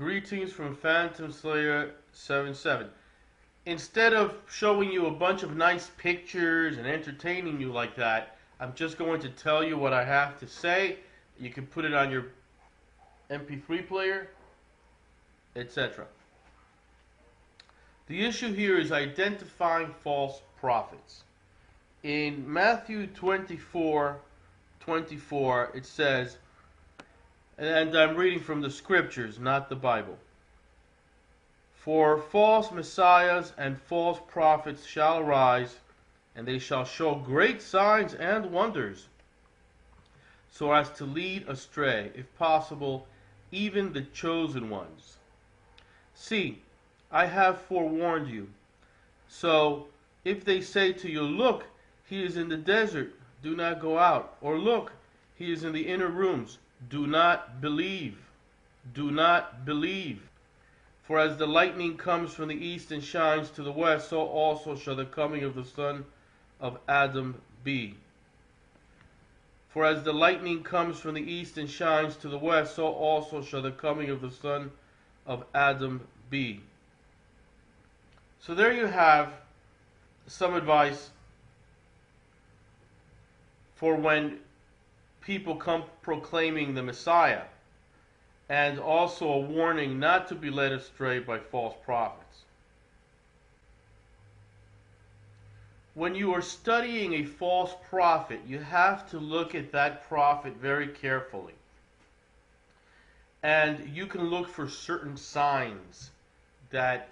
Greetings from Phantom Slayer 77. Instead of showing you a bunch of nice pictures and entertaining you like that, I'm just going to tell you what I have to say. You can put it on your MP3 player, etc. The issue here is identifying false prophets. In Matthew 24:24, it says, and I'm reading from the scriptures, not the Bible. For false messiahs and false prophets shall arise, and they shall show great signs and wonders, so as to lead astray, if possible, even the chosen ones. See, I have forewarned you. So, if they say to you, look, he is in the desert, do not go out. Or look, he is in the inner rooms, do not believe. Do not believe. For as the lightning comes from the east and shines to the west, so also shall the coming of the Son of Adam be. For as the lightning comes from the east and shines to the west, so also shall the coming of the Son of Adam be. So there you have some advice for when people come proclaiming the Messiah, and also a warning not to be led astray by false prophets. When you are studying a false prophet, you have to look at that prophet very carefully. And you can look for certain signs that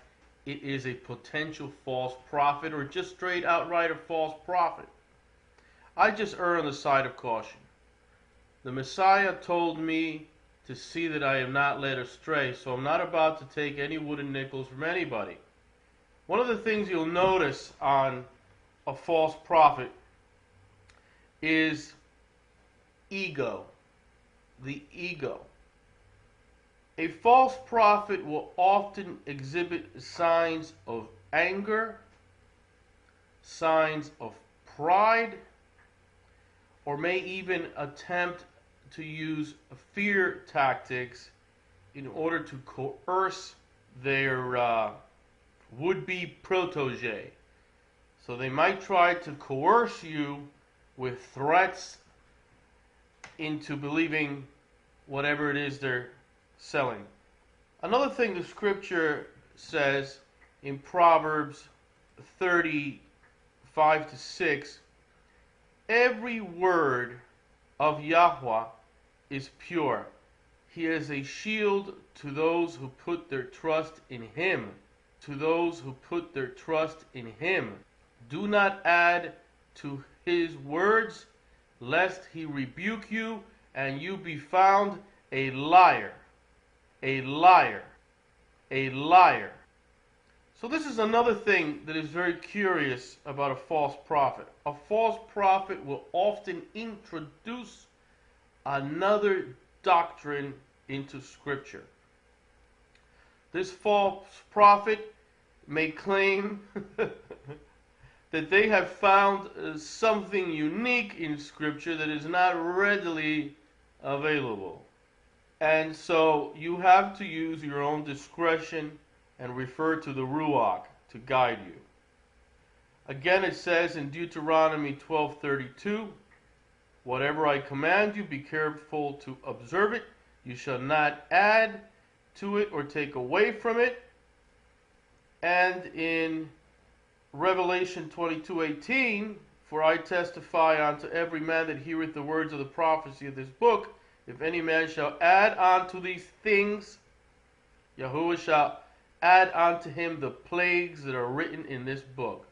it is a potential false prophet or just straight outright a false prophet. I just err on the side of caution. The Messiah told me to see that I am not led astray, so I'm not about to take any wooden nickels from anybody. One of the things you'll notice on a false prophet is ego. The ego. A false prophet will often exhibit signs of anger, signs of pride, or may even attempt to use fear tactics in order to coerce their would-be protege. So they might try to coerce you with threats into believing whatever it is they're selling. Another thing the scripture says in Proverbs 35:6, every word of Yahweh is pure. He is a shield to those who put their trust in him. To those who put their trust in him. Do not add to his words, lest he rebuke you and you be found a liar. A liar. A liar. So this is another thing that is very curious about a false prophet. A false prophet will often introduce another doctrine into Scripture. This false prophet may claim that they have found something unique in Scripture that is not readily available. And so you have to use your own discretion and refer to the Ruach to guide you. Again, it says in Deuteronomy 12:32, whatever I command you, be careful to observe it. You shall not add to it or take away from it. And in Revelation 22:18, for I testify unto every man that heareth the words of the prophecy of this book, if any man shall add unto these things, Yahuwah shall add unto him the plagues that are written in this book.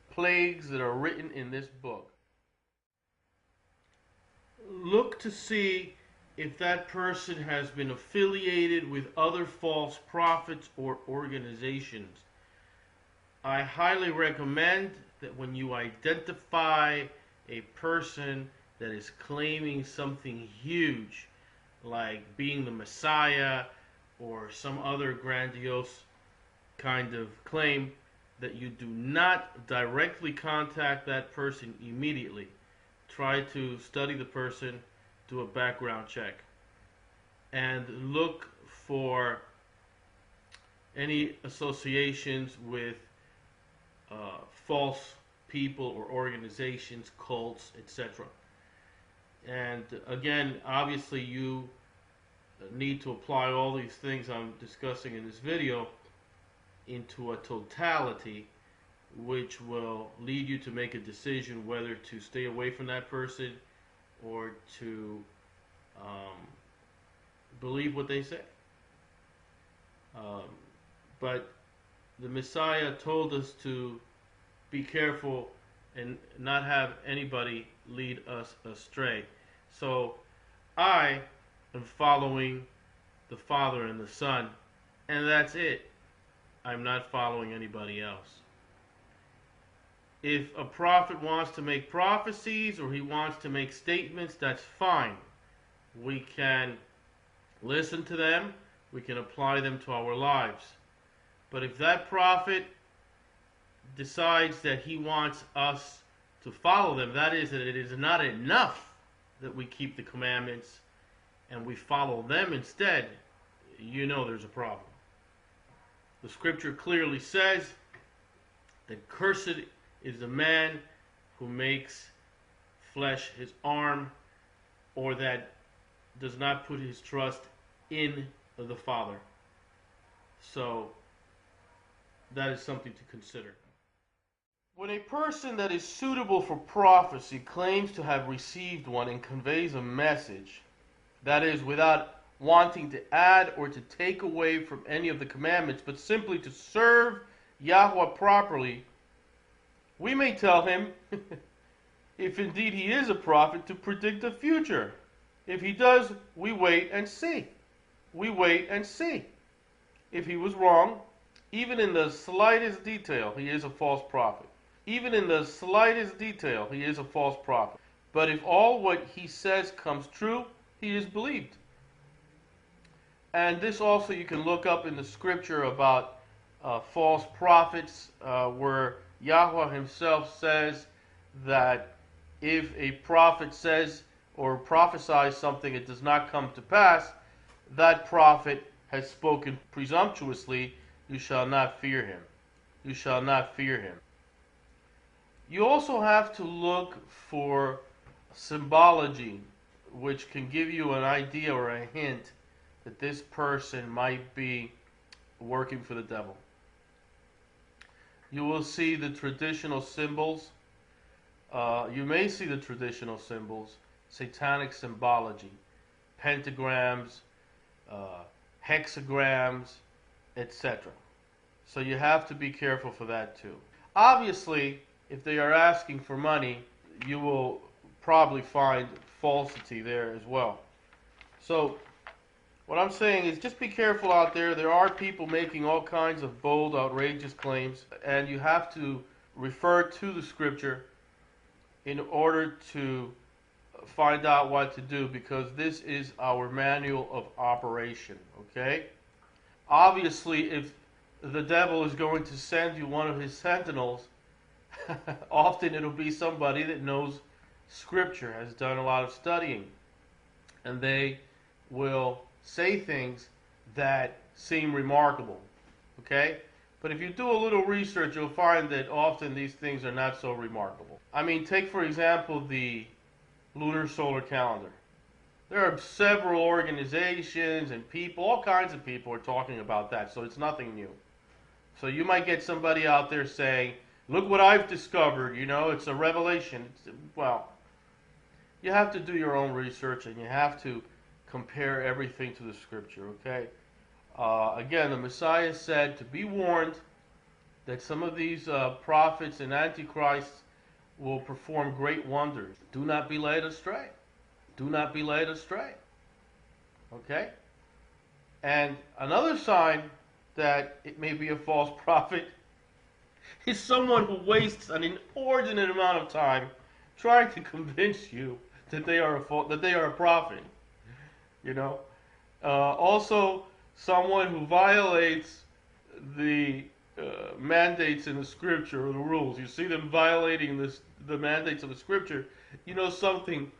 Plagues that are written in this book. Look to see if that person has been affiliated with other false prophets or organizations. I highly recommend that when you identify a person that is claiming something huge, like being the Messiah or some other grandiose kind of claim, that you do not directly contact that person immediately. Try to study the person, do a background check, and look for any associations with false people or organizations, cults, etc. And again, obviously, you need to apply all these things I'm discussing in this video into a totality, which will lead you to make a decision whether to stay away from that person or to believe what they say. But the Messiah told us to be careful and not have anybody lead us astray. So I am following the Father and the Son, and that's it. I'm not following anybody else. If a prophet wants to make prophecies or he wants to make statements, that's fine. We can listen to them. We can apply them to our lives. But if that prophet decides that he wants us to follow them, that is, that it is not enough that we keep the commandments and we follow them instead, you know there's a problem. The scripture clearly says that cursed is the man who makes flesh his arm, or that does not put his trust in the Father. So that is something to consider. When a person that is suitable for prophecy claims to have received one and conveys a message, that is, without wanting to add or to take away from any of the commandments, but simply to serve Yahweh properly, we may tell him, if indeed he is a prophet, to predict the future. If he does, we wait and see. We wait and see. If he was wrong, even in the slightest detail, he is a false prophet. Even in the slightest detail, he is a false prophet. But if all what he says comes true, he is believed. And this also you can look up in the scripture about false prophets, where Yahweh himself says that if a prophet says or prophesies something it does not come to pass, that prophet has spoken presumptuously. You shall not fear him. You shall not fear him. You also have to look for symbology, which can give you an idea or a hint that this person might be working for the devil. You will see the traditional symbols. You may see the traditional symbols, satanic symbology, pentagrams, hexagrams, etc. So you have to be careful for that too. Obviously, if they are asking for money, you will probably find falsity there as well. So what I'm saying is just be careful out there. There are people making all kinds of bold, outrageous claims, and you have to refer to the scripture in order to find out what to do, because this is our manual of operation, okay? Obviously, if the devil is going to send you one of his sentinels, often it'll be somebody that knows scripture, has done a lot of studying, and they will say things that seem remarkable, okay? But if you do a little research, you'll find that often these things are not so remarkable. I mean, take for example the lunar solar calendar. There are several organizations and people, all kinds of people are talking about that, so it's nothing new. So you might get somebody out there saying, look what I've discovered, you know, it's a revelation. Well, you have to do your own research and you have to compare everything to the scripture, okay? Again, the Messiah said to be warned that some of these prophets and antichrists will perform great wonders. Do not be led astray. Do not be led astray. Okay? And another sign that it may be a false prophet is someone who wastes an inordinate amount of time trying to convince you that they are a prophet. You know? Also, someone who violates the mandates in the scripture or the rules. You see them violating the mandates of the scripture, you know something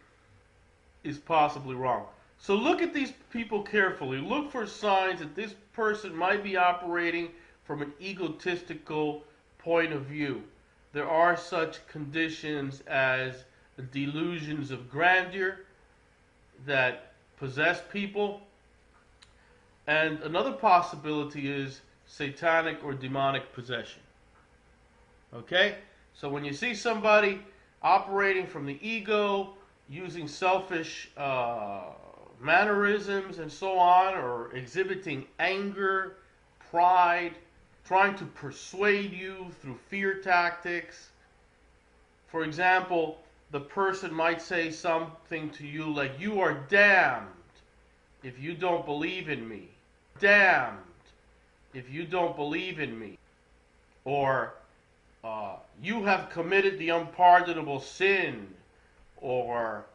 is possibly wrong. So look at these people carefully. Look for signs that this person might be operating from an egotistical point of view. There are such conditions as delusions of grandeur that possess people. And another possibility is satanic or demonic possession. Okay? So when you see somebody operating from the ego, using selfish mannerisms and so on, or exhibiting anger, pride, trying to persuade you through fear tactics. For example, the person might say something to you like, "You are damned if you don't believe in me. Damned if you don't believe in me." Or, "You have committed the unpardonable sin." Or,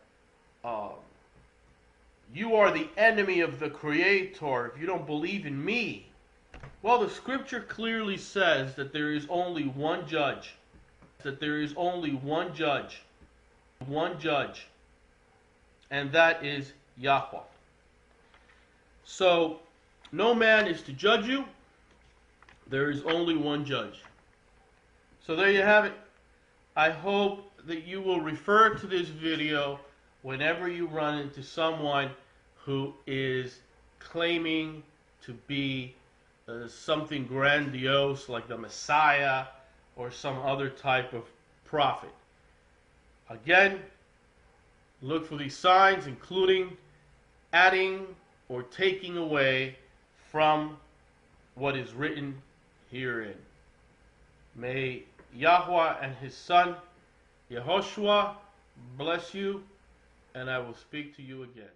"You are the enemy of the Creator if you don't believe in me." Well, the scripture clearly says that there is only one judge. That there is only one judge. One judge. And that is Yahweh. So, no man is to judge you. There is only one judge. So there you have it. I hope that you will refer to this video whenever you run into someone who is claiming to be something grandiose like the Messiah or some other type of prophet. Again, look for these signs, including adding or taking away from what is written herein. May Yahweh and his son Yehoshua bless you, and I will speak to you again.